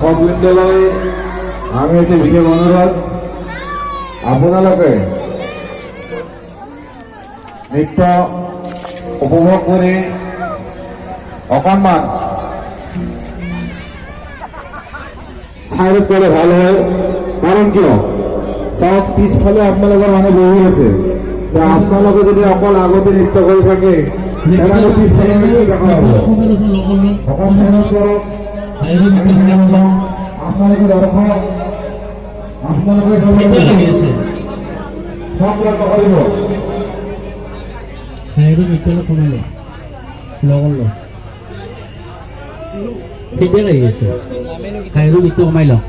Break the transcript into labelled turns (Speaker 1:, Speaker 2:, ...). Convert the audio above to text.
Speaker 1: ভকতবৃন্দলৈ আমি এটি বিশেষ অনুৰোধ, আপোনালোকে নৃত্য উপভোগ কৰি অকণমান চাইড কৰিলে ভাল হয়। কাৰণ কিয় চাওক, পিছফালে আপোনালোকৰ মানুহ বহি আছে। আপোনালোকে যদি অকল আগতে নৃত্য কৰি থাকে তেনেহ'লে পিছফালে দেখা হ'ব। অকণ চাইডত কৰক। আপোনালোকে দৰ্শক, আপোনালোকে চব কৰিব।
Speaker 2: ঠিকে লাগি আছে, খাইৰো নৃত্য কমাই লওঁ।